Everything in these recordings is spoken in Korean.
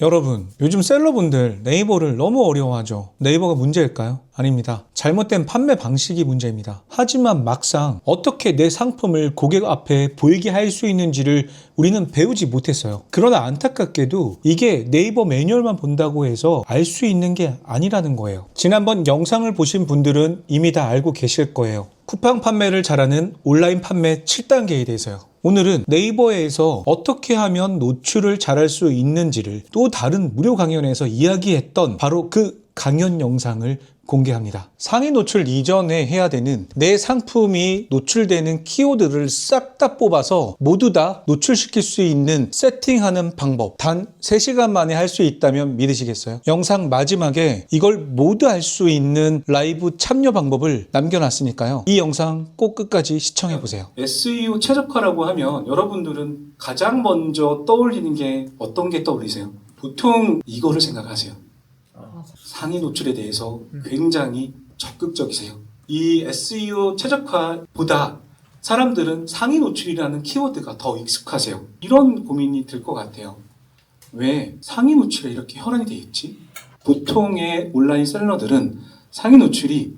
여러분, 요즘 셀러분들 네이버를 너무 어려워하죠. 네이버가 문제일까요? 아닙니다. 잘못된 판매 방식이 문제입니다. 하지만 막상 어떻게 내 상품을 고객 앞에 보이게 할 수 있는지를 우리는 배우지 못했어요. 그러나 안타깝게도 이게 네이버 매뉴얼만 본다고 해서 알 수 있는 게 아니라는 거예요. 지난번 영상을 보신 분들은 이미 다 알고 계실 거예요. 쿠팡 판매를 잘하는 온라인 판매 7단계에 대해서요. 오늘은 네이버에서 어떻게 하면 노출을 잘할 수 있는지를 또 다른 무료 강연에서 이야기했던 바로 그 강연 영상을 공개합니다. 상위 노출 이전에 해야 되는 내 상품이 노출되는 키워드를 싹 다 뽑아서 모두 다 노출시킬 수 있는 세팅하는 방법. 단 3시간 만에 할 수 있다면 믿으시겠어요? 영상 마지막에 이걸 모두 할 수 있는 라이브 참여 방법을 남겨놨으니까요. 이 영상 꼭 끝까지 시청해보세요. SEO 최적화라고 하면 여러분들은 가장 먼저 떠올리는 게 어떤 게 떠올리세요? 보통 이거를 생각하세요. 상위 노출에 대해서 굉장히 적극적이세요. 이 SEO 최적화보다 사람들은 상위 노출이라는 키워드가 더 익숙하세요. 이런 고민이 들 것 같아요. 왜 상위 노출에 이렇게 혈안이 돼 있지? 보통의 온라인 셀러들은 상위 노출이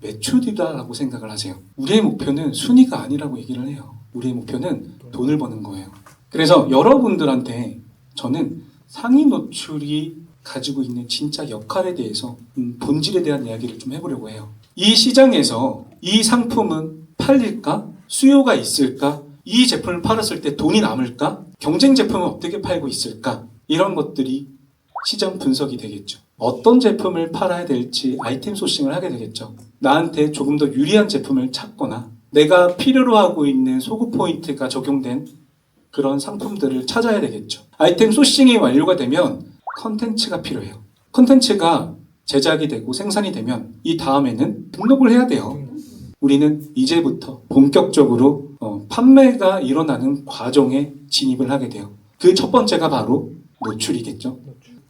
매출이다라고 생각을 하세요. 우리의 목표는 순위가 아니라고 얘기를 해요. 우리의 목표는 돈을 버는 거예요. 그래서 여러분들한테 저는 상위 노출이 가지고 있는 진짜 역할에 대해서 본질에 대한 이야기를 좀 해보려고 해요. 이 시장에서 이 상품은 팔릴까? 수요가 있을까? 이 제품을 팔았을 때 돈이 남을까? 경쟁 제품은 어떻게 팔고 있을까? 이런 것들이 시장 분석이 되겠죠. 어떤 제품을 팔아야 될지 아이템 소싱을 하게 되겠죠. 나한테 조금 더 유리한 제품을 찾거나 내가 필요로 하고 있는 소구 포인트가 적용된 그런 상품들을 찾아야 되겠죠. 아이템 소싱이 완료가 되면 컨텐츠가 필요해요. 컨텐츠가 제작이 되고 생산이 되면 이 다음에는 등록을 해야 돼요. 우리는 이제부터 본격적으로 판매가 일어나는 과정에 진입을 하게 돼요. 그 첫 번째가 바로 노출이겠죠.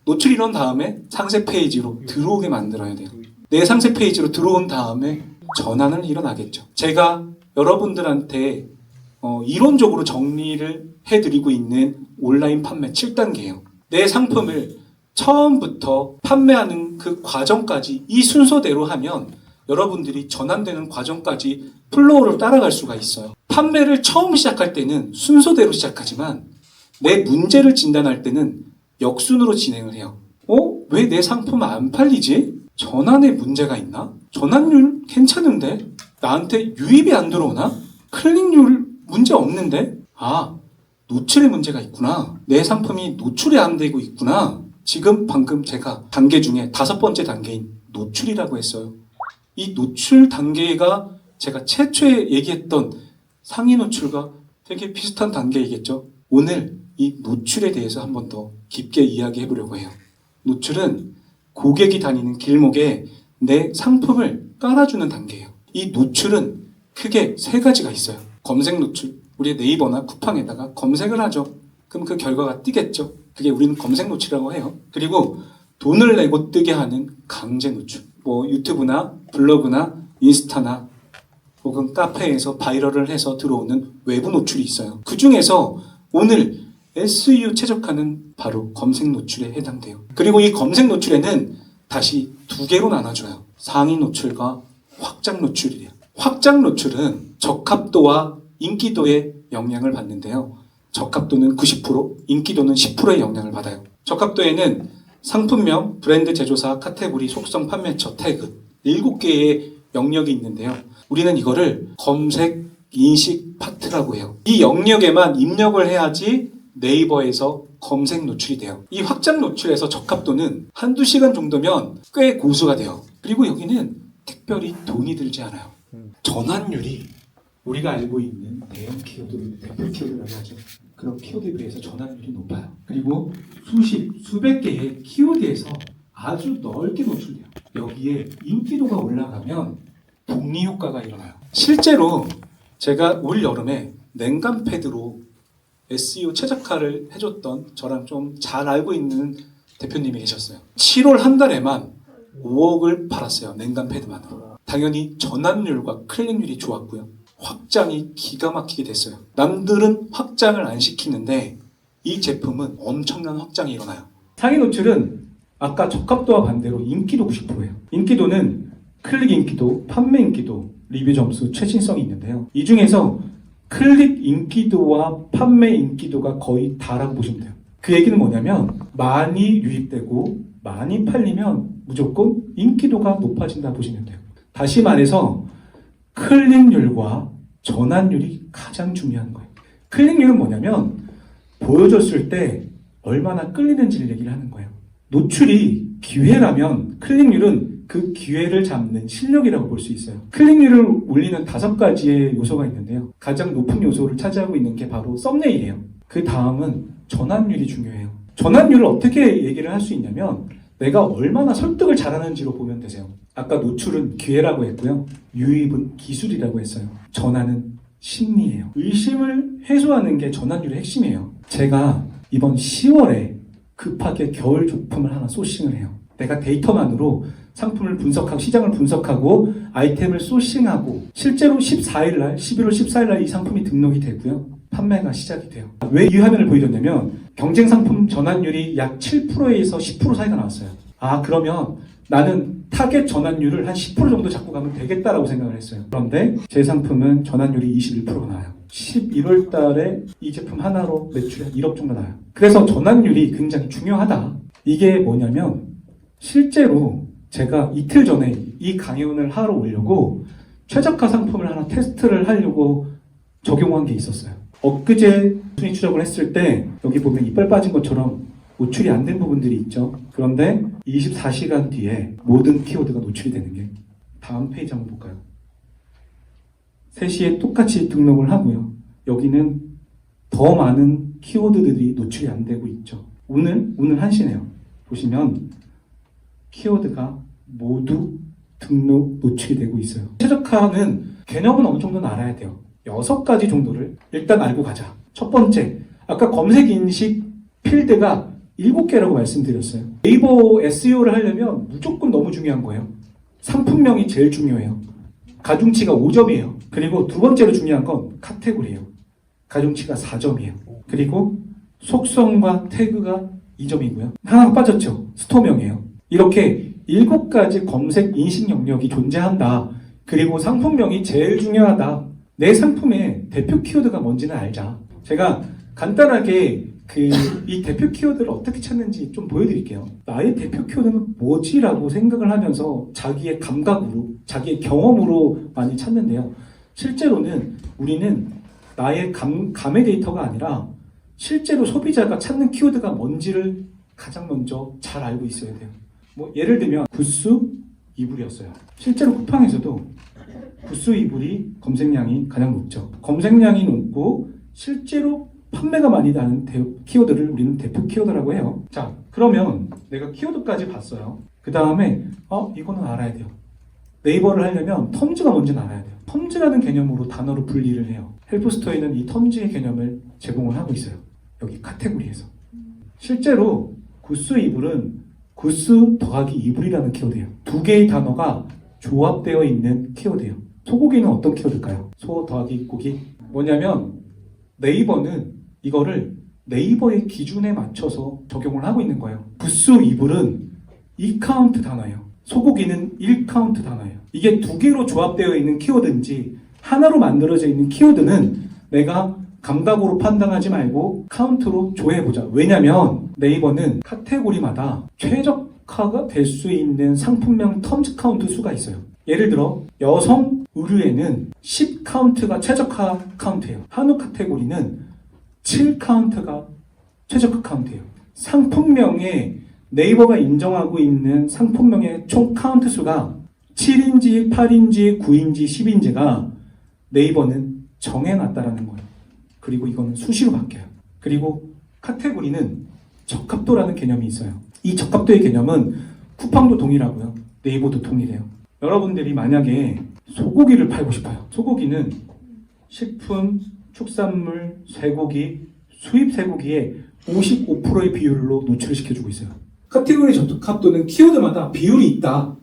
노출이 일어난 다음에 상세 페이지로 들어오게 만들어야 돼요. 내 상세 페이지로 들어온 다음에 전환을 일어나겠죠. 제가 여러분들한테 이론적으로 정리를 해드리고 있는 온라인 판매 7단계예요. 내 상품을 처음부터 판매하는 그 과정까지 이 순서대로 하면 여러분들이 전환되는 과정까지 플로우를 따라갈 수가 있어요. 판매를 처음 시작할 때는 순서대로 시작하지만 내 문제를 진단할 때는 역순으로 진행을 해요. 왜 내 상품 안 팔리지? 전환에 문제가 있나? 전환율 괜찮은데? 나한테 유입이 안 들어오나? 클릭률 문제 없는데? 노출에 문제가 있구나. 내 상품이 노출이 안 되고 있구나. 지금 방금 제가 단계 중에 5번째 단계인 노출이라고 했어요. 이 노출 단계가 제가 최초에 얘기했던 상위 노출과 되게 비슷한 단계이겠죠. 오늘 이 노출에 대해서 한 번 더 깊게 이야기해 보려고 해요. 노출은 고객이 다니는 길목에 내 상품을 깔아주는 단계예요. 이 노출은 크게 3가지가 있어요. 검색 노출. 우리 네이버나 쿠팡에다가 검색을 하죠. 그럼 그 결과가 뜨겠죠. 그게 우리는 검색 노출이라고 해요. 그리고 돈을 내고 뜨게 하는 강제 노출. 유튜브나 블로그나 인스타나 혹은 카페에서 바이럴을 해서 들어오는 외부 노출이 있어요. 그 중에서 오늘 SEO 최적화는 바로 검색 노출에 해당돼요. 그리고 이 검색 노출에는 다시 2개로 나눠줘요. 상위 노출과 확장 노출이에요. 확장 노출은 적합도와 인기도에 영향을 받는데요. 적합도는 90%, 인기도는 10%의 영향을 받아요. 적합도에는 상품명, 브랜드 제조사, 카테고리, 속성, 판매처, 태그 7개의 영역이 있는데요. 우리는 이거를 검색, 인식 파트라고 해요. 이 영역에만 입력을 해야지 네이버에서 검색 노출이 돼요. 이 확장 노출에서 적합도는 1-2시간 정도면 꽤 고수가 돼요. 그리고 여기는 특별히 돈이 들지 않아요. 전환율이 우리가 알고 있는 대형 키워드, 대표 키워드라고 하죠. 그런 키워드에 비해서 전환율이 높아요. 그리고 수백 개의 키워드에서 아주 넓게 노출돼요. 여기에 인기도가 올라가면 복리 효과가 일어나요. 실제로 제가 올 여름에 냉감 패드로 SEO 최적화를 해줬던 저랑 좀 잘 알고 있는 대표님이 계셨어요. 7월 한 달에만 5억을 팔았어요. 냉감 패드만으로. 당연히 전환율과 클릭률이 좋았고요. 확장이 기가 막히게 됐어요. 남들은 확장을 안 시키는데 이 제품은 엄청난 확장이 일어나요. 상위 노출은 아까 적합도와 반대로 인기도 90%예요. 인기도는 클릭 인기도, 판매 인기도, 리뷰 점수, 최신성이 있는데요. 이 중에서 클릭 인기도와 판매 인기도가 거의 다라고 보시면 돼요. 그 얘기는 뭐냐면 많이 유입되고 많이 팔리면 무조건 인기도가 높아진다 보시면 돼요. 다시 말해서 클릭률과 전환율이 가장 중요한 거예요. 클릭률은 뭐냐면 보여줬을 때 얼마나 끌리는지를 얘기를 하는 거예요. 노출이 기회라면 클릭률은 그 기회를 잡는 실력이라고 볼 수 있어요. 클릭률을 올리는 5가지의 요소가 있는데요. 가장 높은 요소를 차지하고 있는 게 바로 썸네일이에요. 그 다음은 전환율이 중요해요. 전환율을 어떻게 얘기를 할 수 있냐면 내가 얼마나 설득을 잘하는지로 보면 되세요. 아까 노출은 기회라고 했고요. 유입은 기술이라고 했어요. 전환은 심리예요. 의심을 해소하는 게 전환율의 핵심이에요. 제가 이번 10월에 급하게 겨울 조품을 하나 소싱을 해요. 내가 데이터만으로 상품을 분석하고 시장을 분석하고 아이템을 소싱하고 실제로 14일날 11월 14일날 이 상품이 등록이 되고요. 판매가 시작이 돼요. 왜 이 화면을 보여줬냐면 경쟁 상품 전환율이 약 7%에서 10% 사이가 나왔어요. 아 그러면 나는 타겟 전환율을 한 10% 정도 잡고 가면 되겠다라고 생각을 했어요. 그런데 제 상품은 전환율이 21%가 나와요. 11월 달에 이 제품 하나로 매출이 한 1억 정도 나와요. 그래서 전환율이 굉장히 중요하다. 이게 뭐냐면 실제로 제가 이틀 전에 이 강연을 하러 오려고 최저가 상품을 하나 테스트를 하려고 적용한 게 있었어요. 엊그제 순위 추적을 했을 때 여기 보면 이빨 빠진 것처럼 노출이 안 된 부분들이 있죠. 그런데 24시간 뒤에 모든 키워드가 노출이 되는 게 다음 페이지 한번 볼까요? 3시에 똑같이 등록을 하고요. 여기는 더 많은 키워드들이 노출이 안 되고 있죠. 오늘 1시네요. 보시면 키워드가 모두 등록 노출이 되고 있어요. 최적화는 개념은 어느 정도는 알아야 돼요. 6가지 정도를 일단 알고 가자. 첫 번째, 아까 검색 인식 필드가 7개라고 말씀드렸어요. 네이버 SEO를 하려면 무조건 너무 중요한 거예요. 상품명이 제일 중요해요. 가중치가 5점이에요. 그리고 두 번째로 중요한 건 카테고리예요. 가중치가 4점이에요. 그리고 속성과 태그가 2점이고요. 하나가 빠졌죠. 스토어명이에요. 이렇게 7가지 검색 인식 영역이 존재한다. 그리고 상품명이 제일 중요하다. 내 상품의 대표 키워드가 뭔지는 알자. 제가 간단하게 이 대표 키워드를 어떻게 찾는지 좀 보여드릴게요. 나의 대표 키워드는 뭐지라고 생각을 하면서 자기의 감각으로, 자기의 경험으로 많이 찾는데요. 실제로는 우리는 나의 감의 데이터가 아니라 실제로 소비자가 찾는 키워드가 뭔지를 가장 먼저 잘 알고 있어야 돼요. 뭐 예를 들면 구스 이불이었어요. 실제로 쿠팡에서도 구스 이불이 검색량이 가장 높죠. 검색량이 높고 실제로 판매가 많이 나는 키워드를 우리는 대표 키워드라고 해요. 자, 그러면 내가 키워드까지 봤어요. 그 다음에 이거는 알아야 돼요. 네이버를 하려면 텀즈가 뭔지는 알아야 돼요. 텀즈라는 개념으로 단어로 분리를 해요. 헬프스토어에는 이 텀즈의 개념을 제공을 하고 있어요. 여기 카테고리에서. 실제로 구스 이불은 구스 더하기 이불이라는 키워드예요. 2개의 단어가 조합되어 있는 키워드예요. 소고기는 어떤 키워드일까요? 소 더하기 고기. 뭐냐면 네이버는 이거를 네이버의 기준에 맞춰서 적용을 하고 있는 거예요. 구스 이불은 2카운트 단어예요. 소고기는 1카운트 단어예요. 이게 2개로 조합되어 있는 키워드인지 하나로 만들어져 있는 키워드는 내가 감각으로 판단하지 말고 카운트로 조회해보자. 왜냐면 네이버는 카테고리마다 최적화가 될 수 있는 상품명 텀즈 카운트 수가 있어요. 예를 들어 여성 의류에는 10카운트가 최적화 카운트예요. 한우 카테고리는 7카운트가 최적화 카운트예요. 상품명에 네이버가 인정하고 있는 상품명의 총 카운트 수가 7인지 8인지 9인지 10인지가 네이버는 정해놨다라는 거예요. 그리고 이거는 수시로 바뀌어요. 그리고 카테고리는 적합도라는 개념이 있어요. 이 적합도의 개념은 쿠팡도 동일하고요. 네이버도 동일해요. 여러분들이 만약에 소고기를 팔고 싶어요. 소고기는 식품, 축산물, 쇠고기, 수입 쇠고기의 55%의 비율로 노출을 시켜주고 있어요. 카테고리 적합도는 키워드마다 비율이 있다.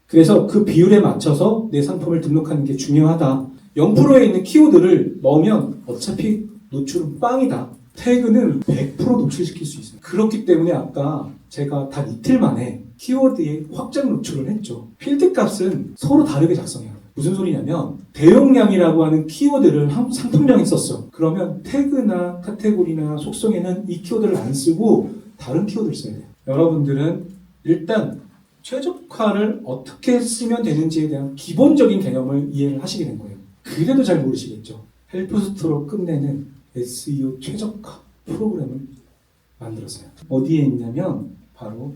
그래서 그 비율에 맞춰서 내 상품을 등록하는 게 중요하다. 0%에 있는 키워드를 넣으면 어차피 노출은 빵이다. 태그는 100% 노출시킬 수 있어요. 그렇기 때문에 아까 제가 단 이틀 만에 키워드에 확장 노출을 했죠. 필드 값은 서로 다르게 작성해요. 무슨 소리냐면 대용량이라고 하는 키워드를 상품명에 썼어. 그러면 태그나 카테고리나 속성에는 이 키워드를 안 쓰고 다른 키워드를 써야 돼요. 여러분들은 일단 최적화를 어떻게 쓰면 되는지에 대한 기본적인 개념을 이해를 하시게 된 거예요. 그래도 잘 모르시겠죠. 헬프스토로 끝내는 SEO 최적화 프로그램을 만들었어요. 어디에 있냐면 바로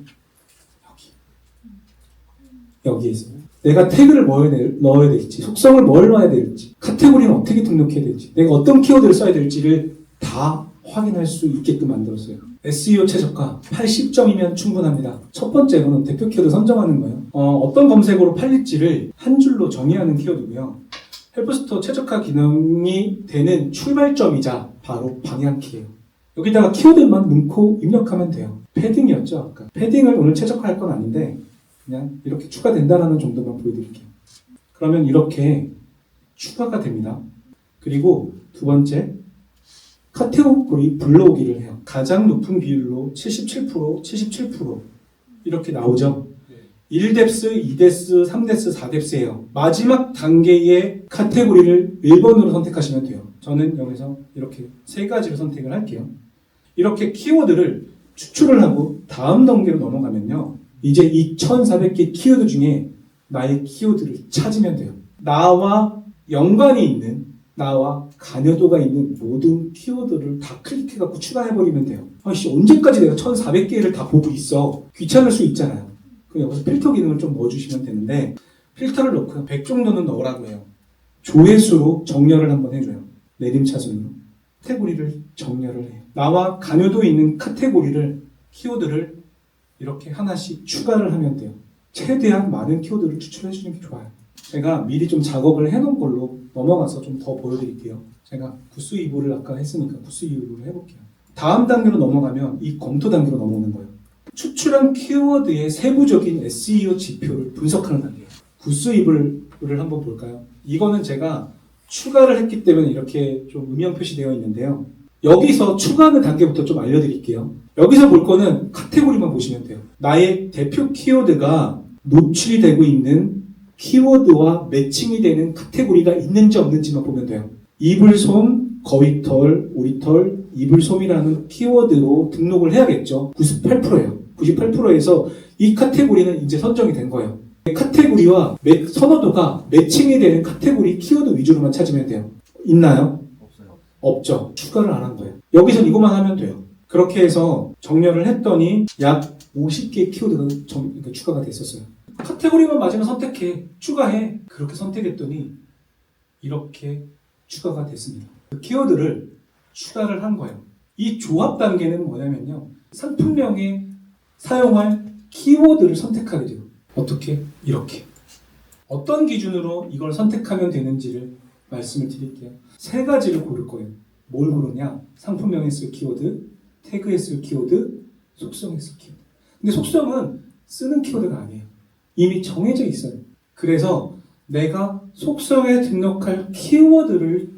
여기에 있어요. 내가 태그를 뭘 넣어야 될지, 속성을 뭘 넣어야 될지, 카테고리는 어떻게 등록해야 될지, 내가 어떤 키워드를 써야 될지를 다 확인할 수 있게끔 만들었어요. SEO 최적화 80점이면 충분합니다. 첫 번째로는 대표 키워드 선정하는 거예요. 어떤 검색어로 팔릴지를 한 줄로 정의하는 키워드고요. 헬프스토어 최적화 기능이 되는 출발점이자 바로 방향키예요. 여기다가 키워드만 넣고 입력하면 돼요. 패딩이었죠, 아까. 패딩을 오늘 최적화할 건 아닌데 그냥 이렇게 추가된다라는 정도만 보여드릴게요. 그러면 이렇게 추가가 됩니다. 그리고 두 번째, 카테고리 불러오기를 해요. 가장 높은 비율로 77%, 77% 이렇게 나오죠. 1뎁스, 2뎁스, 3뎁스, 4뎁스예요. 마지막 단계의 카테고리를 1번으로 선택하시면 돼요. 저는 여기서 이렇게 세 가지를 선택을 할게요. 이렇게 키워드를 추출을 하고 다음 단계로 넘어가면요. 이제 이 1400개 키워드 중에 나의 키워드를 찾으면 돼요. 나와 연관이 있는, 나와 관여도가 있는 모든 키워드를 다 클릭해갖고 추가해버리면 돼요. 아이씨, 언제까지 내가 1400개를 다 보고 있어? 귀찮을 수 있잖아요. 그럼 여기서 필터 기능을 좀 넣어주시면 되는데, 필터를 넣고요. 100 정도는 넣으라고 해요. 조회수로 정렬을 한번 해줘요. 내림차순으로. 카테고리를 정렬을 해요. 나와 관여도 있는 카테고리를, 키워드를 이렇게 하나씩 추가를 하면 돼요. 최대한 많은 키워드를 추출해주는 게 좋아요. 제가 미리 좀 작업을 해놓은 걸로 넘어가서 좀 더 보여드릴게요. 제가 구스 2부를 아까 했으니까 구스 2부를 해볼게요. 다음 단계로 넘어가면 이 검토 단계로 넘어오는 거예요. 추출한 키워드의 세부적인 SEO 지표를 분석하는 단계예요. 구스 2부를 한번 볼까요? 이거는 제가 추가를 했기 때문에 이렇게 좀 음영 표시되어 있는데요. 여기서 추가하는 단계부터 좀 알려드릴게요. 여기서 볼 거는 카테고리만 보시면 돼요. 나의 대표 키워드가 노출이 되고 있는 키워드와 매칭이 되는 카테고리가 있는지 없는지만 보면 돼요. 이불솜, 거위털, 오리털, 이불솜이라는 키워드로 등록을 해야겠죠. 98%예요. 98%에서 이 카테고리는 이제 선정이 된 거예요. 카테고리와 선호도가 매칭이 되는 카테고리 키워드 위주로만 찾으면 돼요. 있나요? 없어요. 없죠. 추가를 안 한 거예요. 여기선 이것만 하면 돼요. 그렇게 해서 정렬을 했더니 약 50개의 키워드가 추가가 됐었어요. 카테고리만 맞으면 선택해. 추가해. 그렇게 선택했더니 이렇게 추가가 됐습니다. 그 키워드를 추가를 한 거예요. 이 조합 단계는 뭐냐면요. 상품명에 사용할 키워드를 선택하게 돼요. 어떻게? 이렇게. 어떤 기준으로 이걸 선택하면 되는지를 말씀을 드릴게요. 세 가지를 고를 거예요. 뭘 고르냐? 상품명에 쓸 키워드, 태그에 쓸 키워드, 속성에 쓸 키워드. 근데 속성은 쓰는 키워드가 아니에요. 이미 정해져 있어요. 그래서 내가 속성에 등록할 키워드를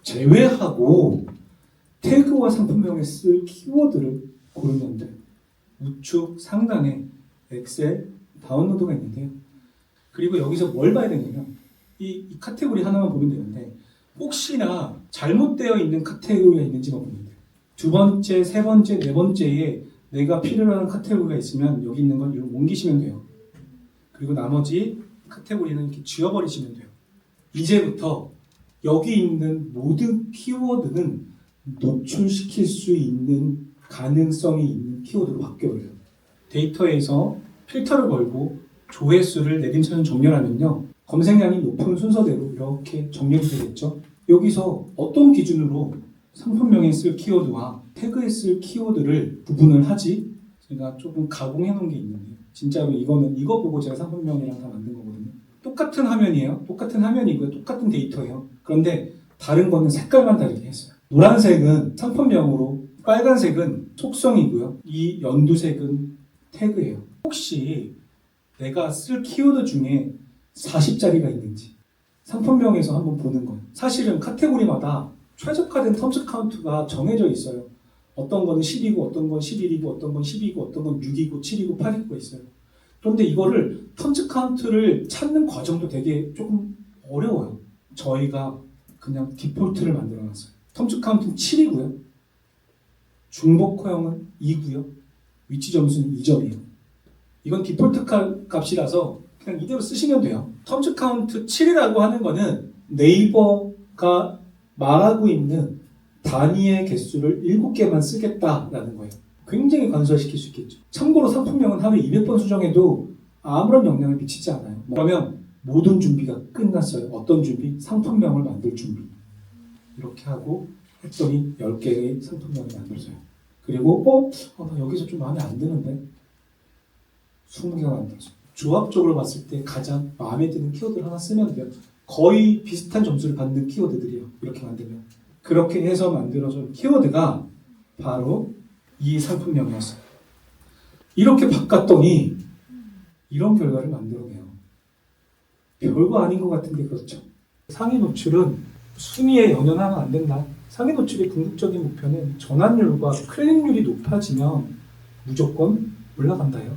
제외하고 태그와 상품명에 쓸 키워드를 고르면 돼요. 우측 상단에 엑셀 다운로드가 있는데요. 그리고 여기서 뭘 봐야 되냐면 이 카테고리 하나만 보면 되는데 혹시나 잘못되어 있는 카테고리가 있는지만 보면 돼요. 두 번째, 세 번째, 네 번째에 내가 필요로 하는 카테고리가 있으면 여기 있는 건 이렇게 옮기시면 돼요. 그리고 나머지 카테고리는 이렇게 지워버리시면 돼요. 이제부터 여기 있는 모든 키워드는 노출시킬 수 있는 가능성이 있는 키워드로 바뀌어버려요. 데이터에서 필터를 걸고 조회수를 내림차순 정렬하면요. 검색량이 높은 순서대로 이렇게 정렬이 되겠죠. 여기서 어떤 기준으로 상품명에 쓸 키워드와 태그에 쓸 키워드를 구분을 하지? 제가 조금 가공해 놓은 게 있는데 진짜로 이거는 이거 보고 제가 상품명이랑 다 만든 거거든요. 똑같은 화면이에요. 똑같은 화면이고요. 똑같은 데이터예요. 그런데 다른 거는 색깔만 다르게 했어요. 노란색은 상품명으로, 빨간색은 속성이고요. 이 연두색은 태그예요. 혹시 내가 쓸 키워드 중에 40자리가 있는지 상품명에서 한번 보는 거예요. 사실은 카테고리마다 최적화된 텀스 카운트가 정해져 있어요. 어떤 거는 10이고 어떤 건 11이고 어떤 건 10이고 어떤 건 6이고 7이고 8이고 있어요. 그런데 이거를 텀즈 카운트를 찾는 과정도 되게 조금 어려워요. 저희가 그냥 디폴트를 만들어놨어요. 텀즈 카운트는 7이고요. 중복호형은 2고요. 위치 점수는 2점이에요. 이건 디폴트 값이라서 그냥 이대로 쓰시면 돼요. 텀즈 카운트 7이라고 하는 거는 네이버가 말하고 있는 단위의 개수를 7개만 쓰겠다라는 거예요. 굉장히 간소화시킬 수 있겠죠. 참고로 상품명은 하루에 200번 수정해도 아무런 영향을 미치지 않아요. 그러면 모든 준비가 끝났어요. 어떤 준비? 상품명을 만들 준비. 이렇게 하고 했더니 10개의 상품명을 만들어져요. 그리고 나 여기서 좀 마음에 안 드는데 20개가 만들어져요. 조합적으로 봤을 때 가장 마음에 드는 키워드를 하나 쓰면 돼요. 거의 비슷한 점수를 받는 키워드들이에요. 이렇게 만들면. 그렇게 해서 만들어진 키워드가 바로 이 상품명이었어요. 이렇게 바꿨더니 이런 결과를 만들어내요. 별거 아닌 것 같은데 그렇죠. 상위 노출은 순위에 연연하면 안 된다. 상위 노출의 궁극적인 목표는 전환율과 클릭률이 높아지면 무조건 올라간다요.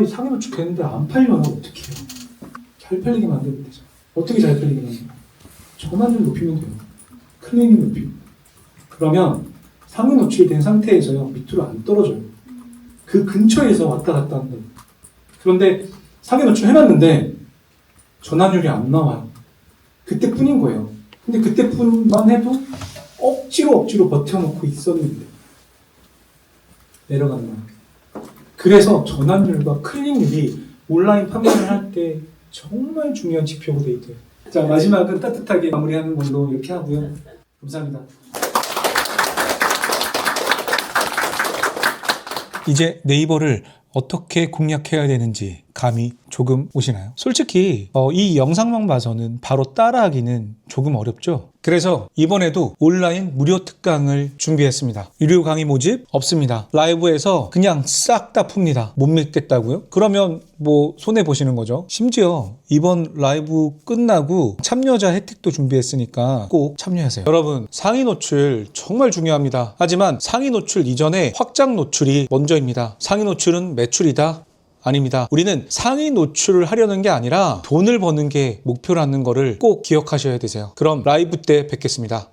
이 상위 노출 되는데 안 팔려나 어떻게 해요? 잘 팔리게 만들면 되죠. 어떻게 잘 팔리게 만들어요? 전환율 높이면 돼요. 클릭률 높이고. 그러면 상위 노출이 된 상태에서요, 밑으로 안 떨어져요. 그 근처에서 왔다 갔다 하는 거예요. 그런데 상위 노출 해놨는데 전환율이 안 나와요. 그때뿐인 거예요. 근데 그때뿐만 해도 억지로 버텨놓고 있었는데 내려가는 거예요. 그래서 전환율과 클릭률이 온라인 판매를 할 때 정말 중요한 지표가 돼 있대요. 자, 마지막은 따뜻하게 마무리하는 걸로 이렇게 하고요. 감사합니다. 이제 네이버를 어떻게 공략해야 되는지 감이 조금 오시나요? 솔직히 이 영상만 봐서는 바로 따라하기는 조금 어렵죠? 그래서 이번에도 온라인 무료 특강을 준비했습니다. 유료 강의 모집 없습니다. 라이브에서 그냥 싹 다 풉니다. 못 믿겠다고요? 그러면 뭐 손해보시는 거죠. 심지어 이번 라이브 끝나고 참여자 혜택도 준비했으니까 꼭 참여하세요. 여러분, 상위 노출 정말 중요합니다. 하지만 상위 노출 이전에 확장 노출이 먼저입니다. 상위 노출은 매출이다? 아닙니다. 우리는 상위 노출을 하려는 게 아니라 돈을 버는 게 목표라는 거를 꼭 기억하셔야 되세요. 그럼 라이브 때 뵙겠습니다.